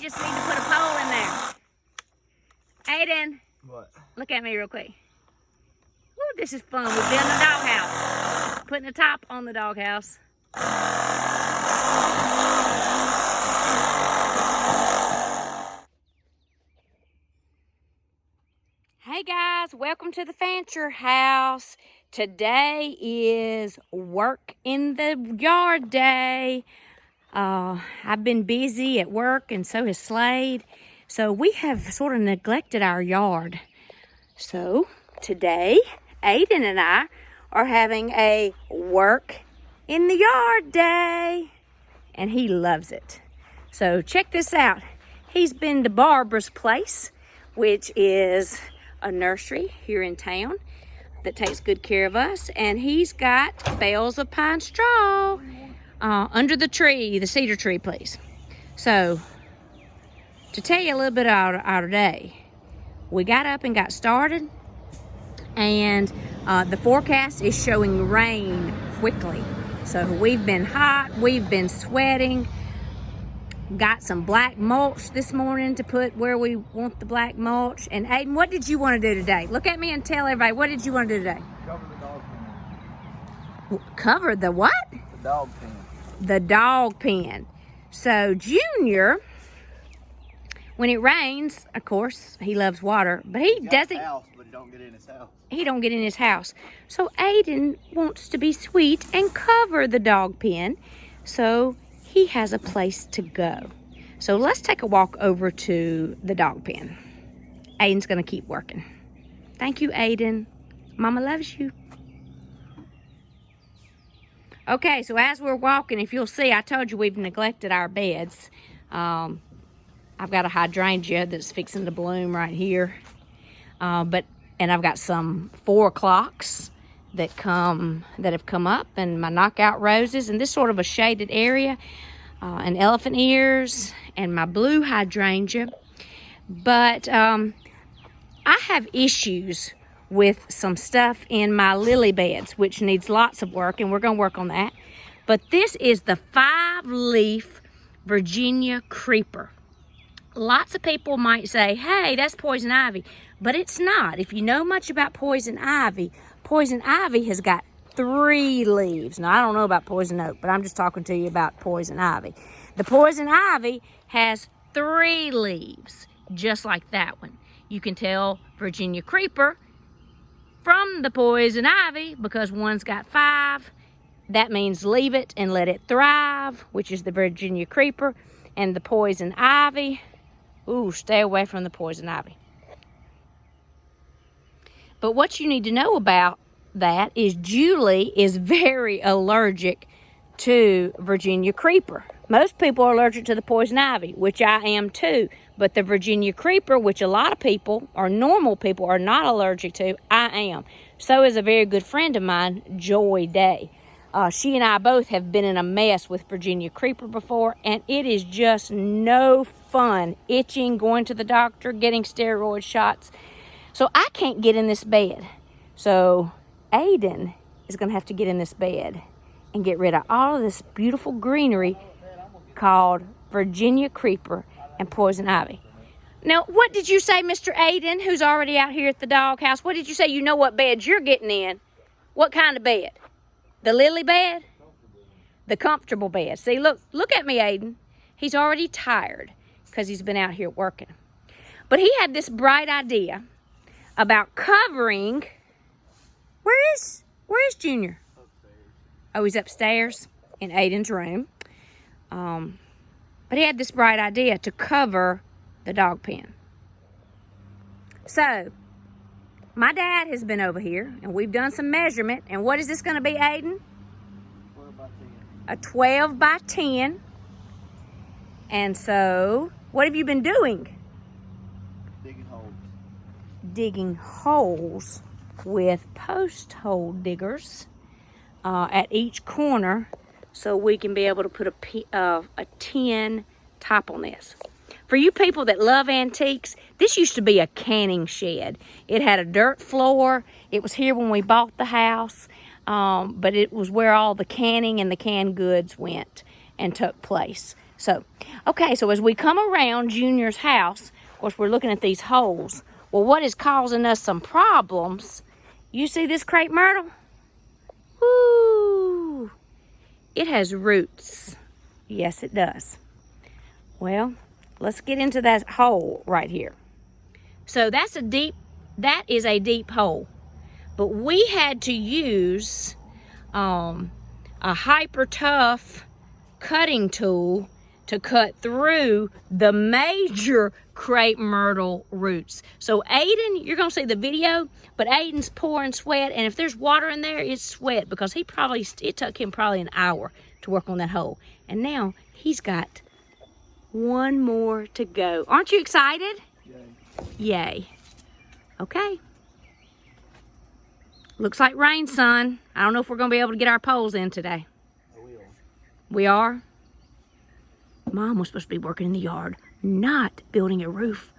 just need to put a pole in there. Aiden. What? Look at me real quick. Woo, this is fun. We're building a doghouse. Putting a top on the doghouse. Hey guys, welcome to the Fancher house. Today is work in the yard day. I've been busy at work and so has Slade. So we have sort of neglected our yard. So today, Aiden and I are having a work in the yard day. And he loves it. So check this out. He's been to Barbara's place, which is a nursery here in town that takes good care of us. And he's got bales of pine straw under the tree, the cedar tree, please. So to tell you a little bit about our day, we got up and got started, and the forecast is showing rain quickly. So we've been hot, we've been sweating. Got some black mulch this morning to put where we want the black mulch. And Aiden, what did you want to do today? Look at me and tell everybody, what did you want to do today? Cover the dog pen. Cover the what? The dog pen. The dog pen. So Junior, when it rains, of course, he loves water, but he doesn't. House, but he don't get in his house. He don't get in his house. So Aiden wants to be sweet and cover the dog pen. So he has a place to go. So let's take a walk over to the dog pen. Aiden's gonna keep working. Thank you, Aiden. Mama loves you. Okay, so as we're walking, if you'll see, I told you we've neglected our beds. I've got a hydrangea that's fixing to bloom right here. And I've got some 4 o'clocks that have come up, and my knockout roses, and this sort of a shaded area, and elephant ears, and my blue hydrangea. But I have issues with some stuff in my lily beds, which needs lots of work, and we're going to work on that. But this is the 5-leaf Virginia creeper. Lots of people might say, hey, that's poison ivy, but it's not. If you know much about poison ivy has got 3 leaves. Now, I don't know about poison oak, but I'm just talking to you about poison ivy. The poison ivy has 3 leaves, just like that one. You can tell Virginia creeper from the poison ivy because one's got 5. That means leave it and let it thrive, which is the Virginia creeper. And the poison ivy, ooh, stay away from the poison ivy. But what you need to know about that is Julie is very allergic to Virginia creeper. Most people are allergic to the poison ivy, which I am too. But the Virginia creeper, which a lot of people, or normal people, are not allergic to, I am. So is a very good friend of mine, Joy Day. She and I both have been in a mess with Virginia creeper before, and it is just no fun. Itching, going to the doctor, getting steroid shots. So I can't get in this bed. So Aiden is going to have to get in this bed and get rid of all of this beautiful greenery called Virginia creeper and poison ivy. Now, what did you say, Mr. Aiden, who's already out here at the doghouse? What did you say? You know what bed you're getting in. What kind of bed? The lily bed? The comfortable bed. See, look at me, Aiden. He's already tired because he's been out here working. But he had this bright idea about covering. Where is Junior? Upstairs. Oh, he's upstairs in Aiden's room. But he had this bright idea to cover the dog pen. So my dad has been over here and we've done some measurement. And what is this going to be, Aiden? 12 by 10. A 12 by 10. And so what have you been doing? Digging holes. Digging holes with post hole diggers at each corner, so we can be able to put a tin top on this. For you people that love antiques, this used to be a canning shed. It had a dirt floor. It was here when we bought the house, but it was where all the canning and the canned goods went and took place. So, okay, so as we come around Junior's house, of course, we're looking at these holes. Well, what is causing us some problems? You see this crepe myrtle? Woo! It has roots. Yes, it does. Well, let's get into that hole right here. So that is a deep hole. But we had to use a hyper tough cutting tool to cut through the major crepe myrtle roots. So Aiden, you're gonna see the video, but Aiden's pouring sweat, and if there's water in there, it's sweat, because it took him probably an hour to work on that hole. And now he's got one more to go. Aren't you excited? Yay. Yay. Okay. Looks like rain, son. I don't know if we're gonna be able to get our poles in today. I will. We are? Mom was supposed to be working in the yard, not building a roof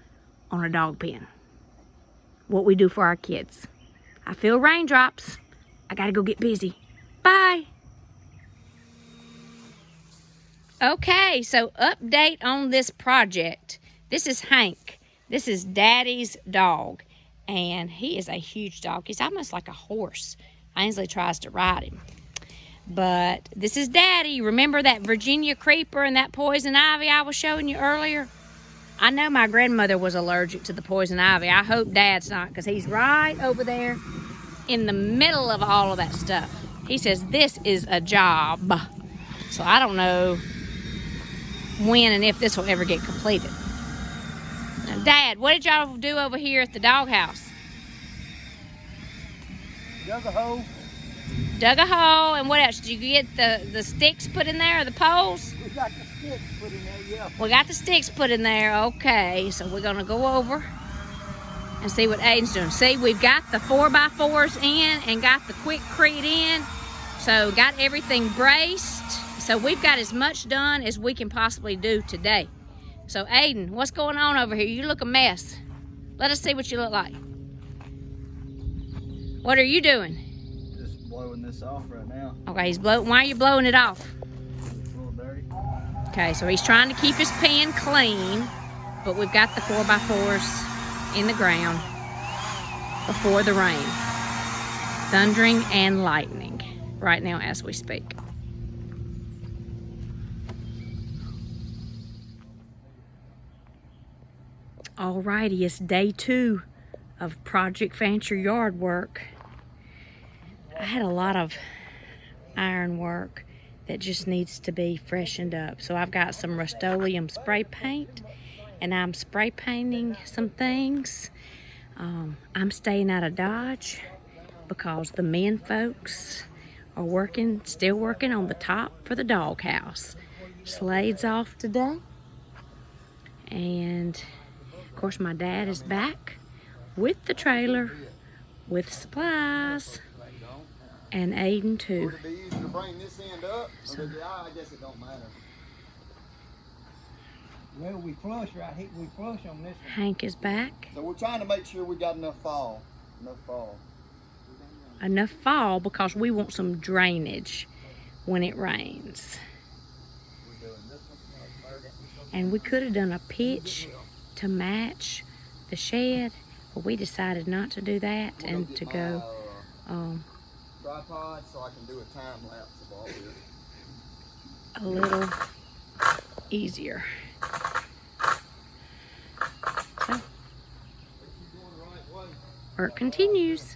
on a dog pen. What we do for our kids. I feel raindrops. I gotta go get busy. Bye. Okay, so update on this project. This is Hank. This is Daddy's dog. And he is a huge dog. He's almost like a horse. Ainsley tries to ride him. But this is Daddy. Remember that Virginia creeper and that poison ivy I was showing you earlier? I know my grandmother was allergic to the poison ivy. I hope Dad's not, because he's right over there in the middle of all of that stuff. He says this is a job. So I don't know when and if this will ever get completed. Now, Dad, what did y'all do over here at the doghouse? Dug a hole. Dug a hole, and what else? Did you get the sticks put in there, or the poles? We got the sticks put in there, yeah. We got the sticks put in there. Okay, so we're gonna go over and see what Aiden's doing. See, we've got the 4x4s in and got the Quickcrete in. So got everything braced. So we've got as much done as we can possibly do today. So Aiden, what's going on over here? You look a mess. Let us see what you look like. What are you doing? Just blowing this off right now. Okay, he's blowing. Why are you blowing it off? It's a little dirty. Okay, so he's trying to keep his pen clean, but we've got the 4x4s in the ground before the rain. Thundering and lightning right now as we speak. Alrighty, it's day 2 of Project Fancher yard work. I had a lot of iron work that just needs to be freshened up. So I've got some Rust-Oleum spray paint, and I'm spray painting some things. I'm staying out of Dodge because the men folks are still working on the top for the doghouse. Slade's off today, and of course my dad is back with the trailer with supplies, and Aiden too. Would it be easier to bring this end up? Or I guess it don't matter. Well, we flush right here. We flush on this one. Hank is back. So we're trying to make sure we got enough fall. Enough fall because we want some drainage when it rains. And we could have done a pitch to match the shed, but we decided not to do that and to go tripod so I can do a time lapse of all this. a little easier. So, work continues.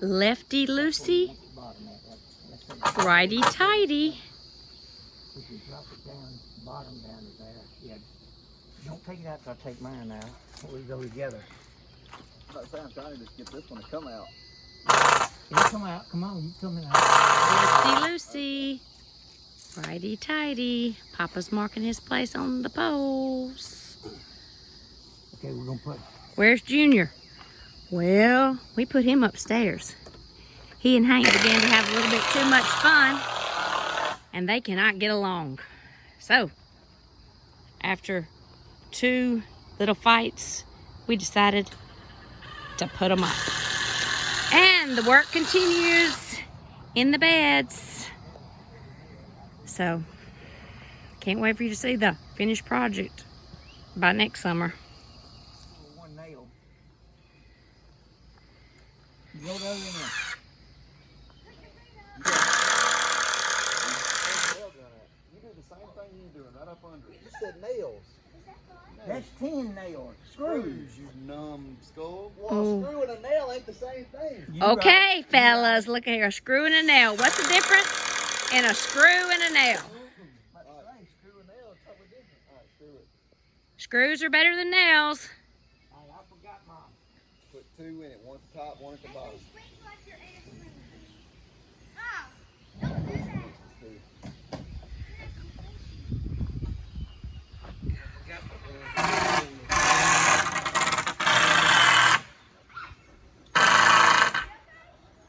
Lefty loosey, righty tighty. We should drop it down, bottom down to there. Yeah. Don't take it out till I take mine out. We go together. I'm trying to just get this one to come out. You come out. Come on, you come out. Lefty loosey, righty tighty. Papa's marking his place on the poles. Okay, we're gonna put. Where's Junior? Well, we put him upstairs. He and Hank began to have a little bit too much fun, and they cannot get along. So, after 2 little fights, we decided to put them up. And And the work continues in the beds. So, can't wait for you to see the finished project by next summer. One nail. You go over in there. You do the same thing you're doing right up under it. You said nails. That's 10 nails. Screws. You numb skull. Oh. Well, a screw and a nail ain't the same thing. You Okay, right. fellas, look here, a screw and a nail. What's the difference in a screw and a nail? Screw and nail is totally different. All right, screw it. Screws are better than nails. I forgot mine. Put two in it. One at the top, one at the bottom.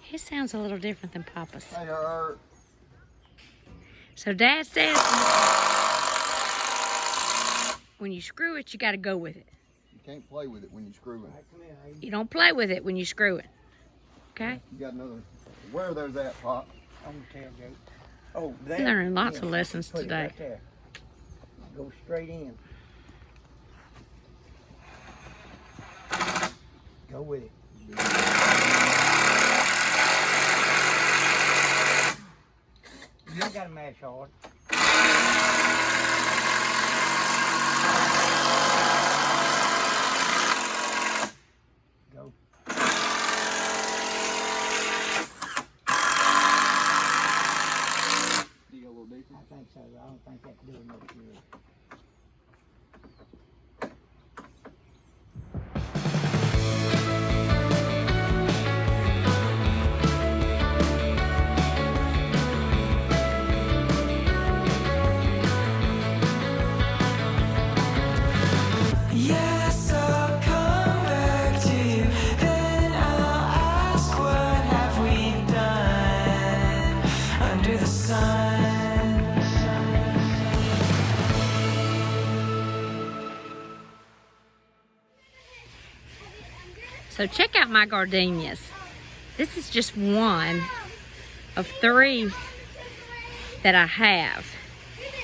His sounds a little different than Papa's. Hey, So Dad says when you screw it, you got to go with it. you can't play with it when you screw it. Come here, Aiden. You don't play with it when you screw it. Okay? You got another. Where there's that, Pop? On the tailgate. Oh, there. Learning lots Yeah, of lessons put it today. right there. Go straight in. Go with it. You ain't got to mash hard. Go. You go a little deeper. I think so. I don't think that's doing much good. Yes, I'll come back to you. Then I'll ask, what have we done under the sun? So check out my gardenias. This is just one of 3 that I have.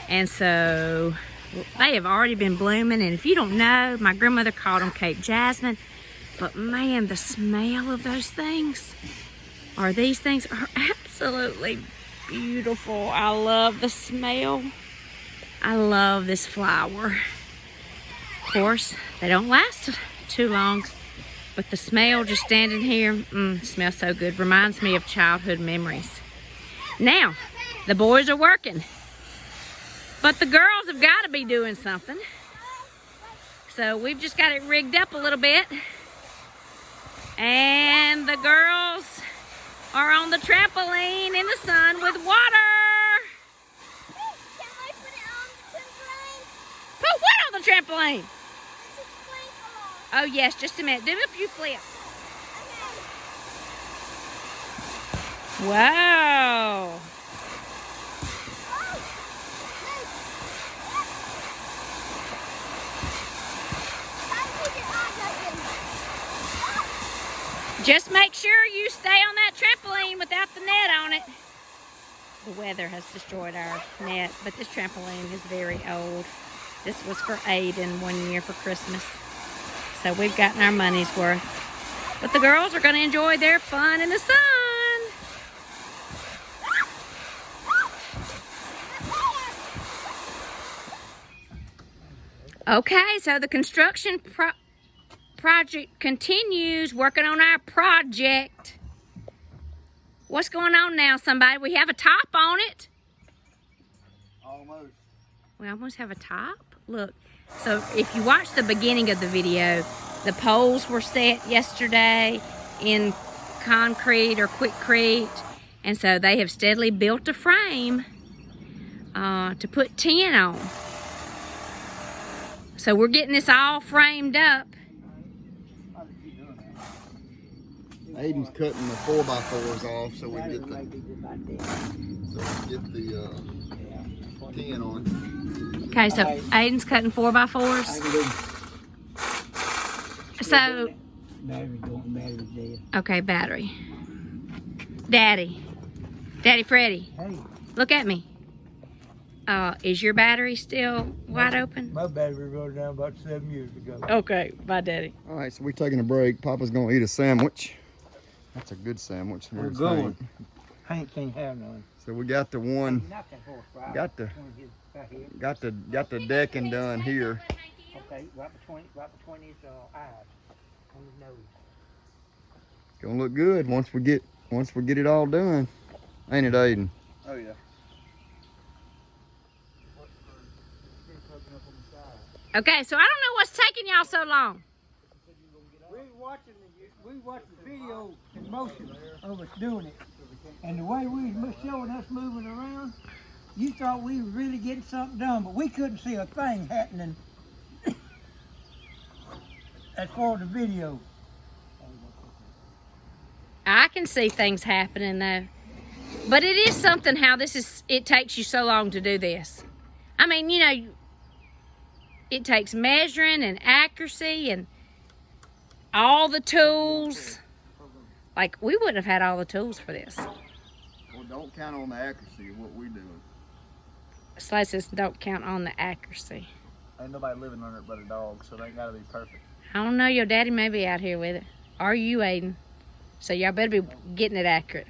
And so they have already been blooming. And if you don't know, my grandmother called them Cape Jasmine. But man, the smell of those things, or these things, are absolutely beautiful. I love the smell. I love this flower. Of course, they don't last too long. But the smell just standing here, smells so good. Reminds me of childhood memories. Now, the boys are working. But the girls have got to be doing something. So we've just got it rigged up a little bit. And the girls are on the trampoline in the sun with water. Can I put it on the trampoline? Put what on the trampoline? To sprinkle. Oh yes, just a minute. Do a few flips. Okay. Wow. Just make sure you stay on that trampoline without the net on it. The weather has destroyed our net, but this trampoline is very old. This was for Aiden 1 year for Christmas. So we've gotten our money's worth. But the girls are going to enjoy their fun in the sun. Okay, so the construction project continues, working on our project. What's going on now, somebody? We have a top on it. Almost. We almost have a top. Look, so if you watch the beginning of the video, the poles were set yesterday in concrete or quickcrete, and so they have steadily built a frame to put tin on. So we're getting this all framed up. Aiden's cutting the 4x4s off so we can get the tin on. Okay, so Aiden's cutting 4x4s. So, Battery going, battery's dead. okay, battery. Daddy. Daddy Freddy, Hey, look at me. Is your battery still wide open? my battery run down about 7 years ago. Okay, bye, Daddy. All right, so we're taking a break. Papa's gonna eat a sandwich. That's a good sandwich. We're Here's going. Hank. Hank can't have none. So we got the one, Not that horse, right? got the, Between his, right here. got the decking done here. Okay, right between his eyes, on his nose. Gonna look good once we get it all done, ain't it, Aiden? Oh yeah. Okay, so I don't know what's taking y'all so long. We watching the video in motion of us doing it, and the way we was showing us moving around, you thought we was really getting something done, but we couldn't see a thing happening as far as the video. I can see things happening though. But it is something how it takes you so long to do this. I mean, you know, it takes measuring and accuracy and all the tools. Like, we wouldn't have had all the tools for this. Well, don't count on the accuracy of what we're doing. Slay says don't count on the accuracy. Ain't nobody living on it but a dog, so they ain't gotta be perfect. I don't know, your daddy may be out here with it. Or you, Aiden. So y'all better be getting it accurate.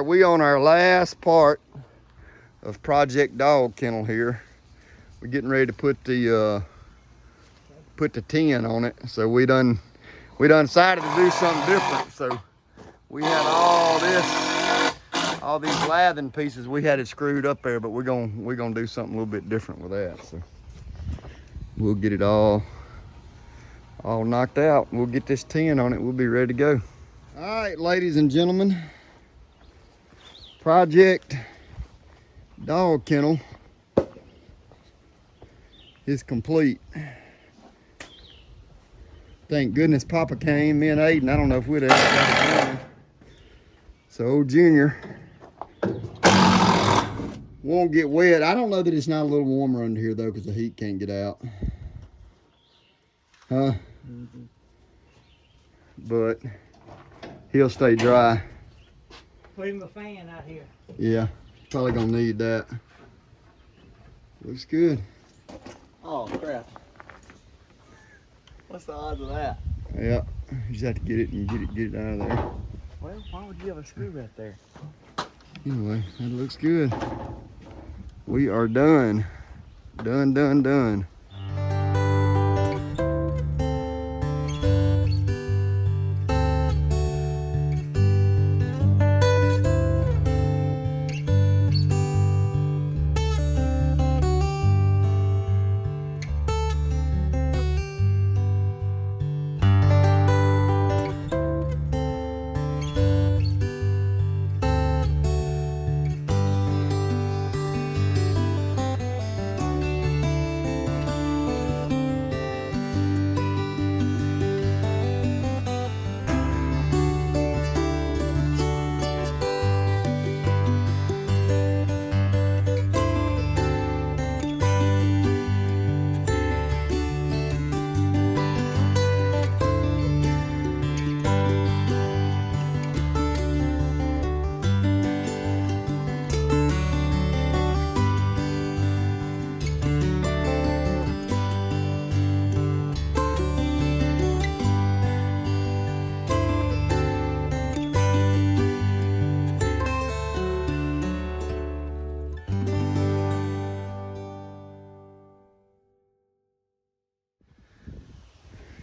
We on our last part of Project Dog Kennel here. We're getting ready to put the tin on it. So we done decided to do something different. So we had all these lathing pieces. We had it screwed up there, but we're gonna do something a little bit different with that. So we'll get it all knocked out. We'll get this tin on it. We'll be ready to go. All right, ladies and gentlemen. Project Dog Kennel is complete. Thank goodness Papa came. Me and Aiden, I don't know if we'd ever got it done. So old Junior won't get wet. I don't know that it's not a little warmer under here though, because the heat can't get out. Huh? Mm-hmm. But he'll stay dry. Put him a fan out here. Yeah, probably gonna need that. Looks good. Oh crap. What's the odds of that? Yeah, you just have to get it and get it out of there. Well, why would you have a screw right there? Anyway, that looks good. We are done. Done.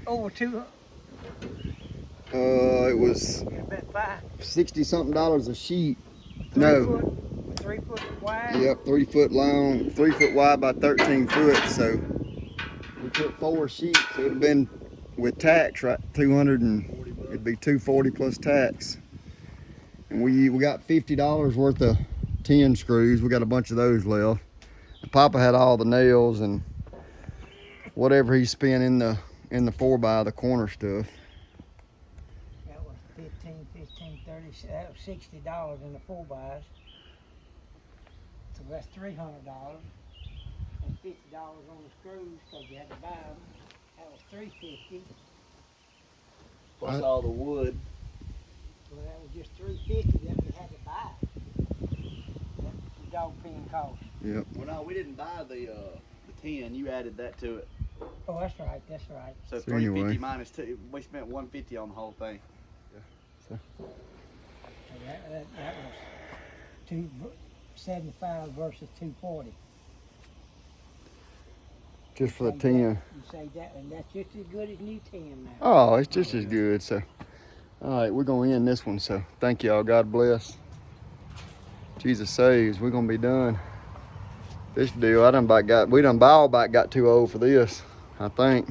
Over 200. It was About 60 something a sheet. 3 foot wide. Yep, 3 foot long, 3 foot wide by 13 foot. So we put 4 sheets. So it'd have been with tax, right? 200 and it'd be 240 plus tax. And we got $50 worth of 10 screws. We got a bunch of those left. And Papa had all the nails and whatever he spent in the 4x, the corner stuff. That was 15, 30, that was $60 in the 4x. So that's $300. And $50 on the screws because you had to buy them. That was $350. Plus all the wood. Well, that was just $350 that we had to buy. That's the dog pen cost. Yep. Well, no, we didn't buy the 10. You added that to it. Oh, that's right. That's right. So So 350 anyway. minus 2. We spent 150 on the whole thing. So that was 275 versus 240. Just for the Say 10. that- You say that, and that's just as good as new 10 now. Oh, it's just as good. So, all right, we're gonna end this one. So, thank y'all. God bless. Jesus saves. We're gonna be done. This deal, we done all about got too old for this, I think.